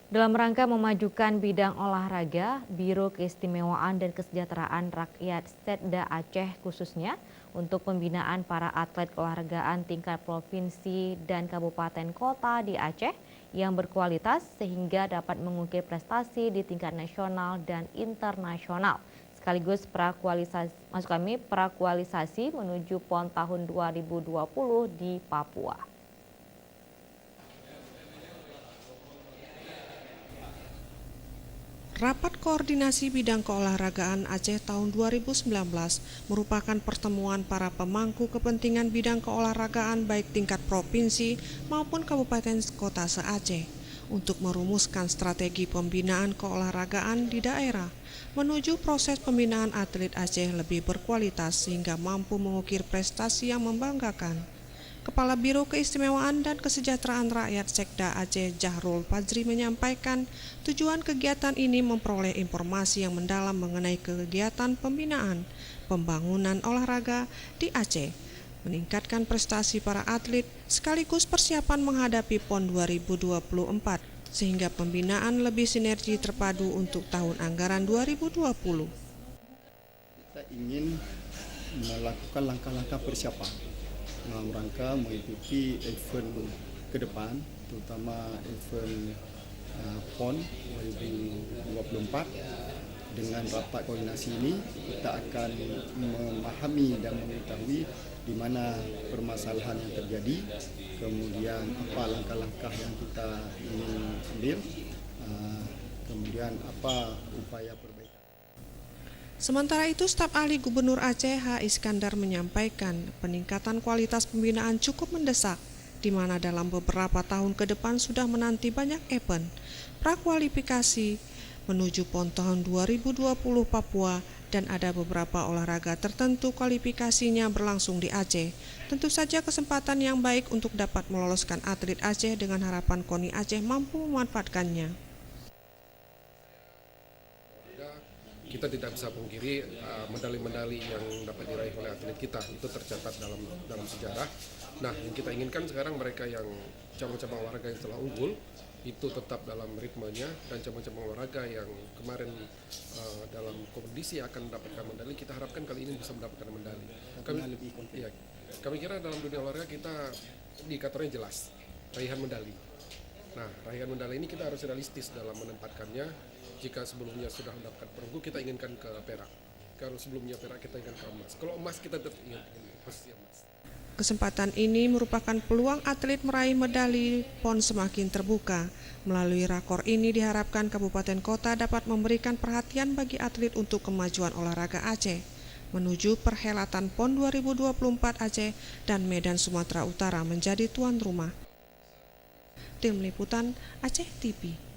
Dalam rangka memajukan bidang olahraga, Biro Keistimewaan dan Kesejahteraan Rakyat Setda Aceh khususnya untuk pembinaan para atlet keolahragaan tingkat provinsi dan kabupaten kota di Aceh yang berkualitas sehingga dapat mengukir prestasi di tingkat nasional dan internasional. Sekaligus prakualisasi menuju PON tahun 2020 di Papua. Rapat Koordinasi Bidang Keolahragaan Aceh tahun 2019 merupakan pertemuan para pemangku kepentingan bidang keolahragaan baik tingkat provinsi maupun kabupaten kota se-Aceh untuk merumuskan strategi pembinaan keolahragaan di daerah menuju proses pembinaan atlet Aceh lebih berkualitas sehingga mampu mengukir prestasi yang membanggakan. Kepala Biro Keistimewaan dan Kesejahteraan Rakyat Setda Aceh Jahrul Fajri menyampaikan tujuan kegiatan ini memperoleh informasi yang mendalam mengenai kegiatan pembinaan pembangunan olahraga di Aceh, meningkatkan prestasi para atlet sekaligus persiapan menghadapi PON 2024 sehingga pembinaan lebih sinergi terpadu untuk tahun anggaran 2020. Kita ingin melakukan langkah-langkah persiapan dalam rangka mengikuti event ke depan, terutama event PON 2024. Dengan rapat koordinasi ini, kita akan memahami dan mengetahui di mana permasalahan yang terjadi, kemudian apa langkah-langkah yang kita ingin ambil, kemudian apa upaya perbaikan. Sementara itu, staf ahli Gubernur Aceh H. Iskandar menyampaikan peningkatan kualitas pembinaan cukup mendesak, di mana dalam beberapa tahun ke depan sudah menanti banyak event prakualifikasi menuju PON tahun 2020 Papua dan ada beberapa olahraga tertentu kualifikasinya berlangsung di Aceh. Tentu saja kesempatan yang baik untuk dapat meloloskan atlet Aceh dengan harapan KONI Aceh mampu memanfaatkannya. Kita tidak bisa pungkiri medali-medali yang dapat diraih oleh atlet kita itu tercatat dalam sejarah. Nah, yang kita inginkan sekarang mereka yang cabang-cabang olahraga yang telah unggul itu tetap dalam ritmenya, dan cabang-cabang olahraga yang kemarin dalam kompetisi akan mendapatkan medali, kita harapkan kali ini bisa mendapatkan medali. Kami kira dalam dunia olahraga kita indikatornya jelas, raihan medali. Nah, raihan medali ini kita harus realistis dalam menempatkannya. Jika sebelumnya sudah mendapatkan perunggu, kita inginkan ke perak. Kalau sebelumnya perak, kita inginkan ke emas. Kalau emas, kita tetap ingin posisi emas. Kesempatan ini merupakan peluang atlet meraih medali PON semakin terbuka. Melalui rakor ini diharapkan kabupaten kota dapat memberikan perhatian bagi atlet untuk kemajuan olahraga Aceh menuju perhelatan PON 2024 Aceh dan Medan Sumatera Utara menjadi tuan rumah. Tim Liputan Aceh TV.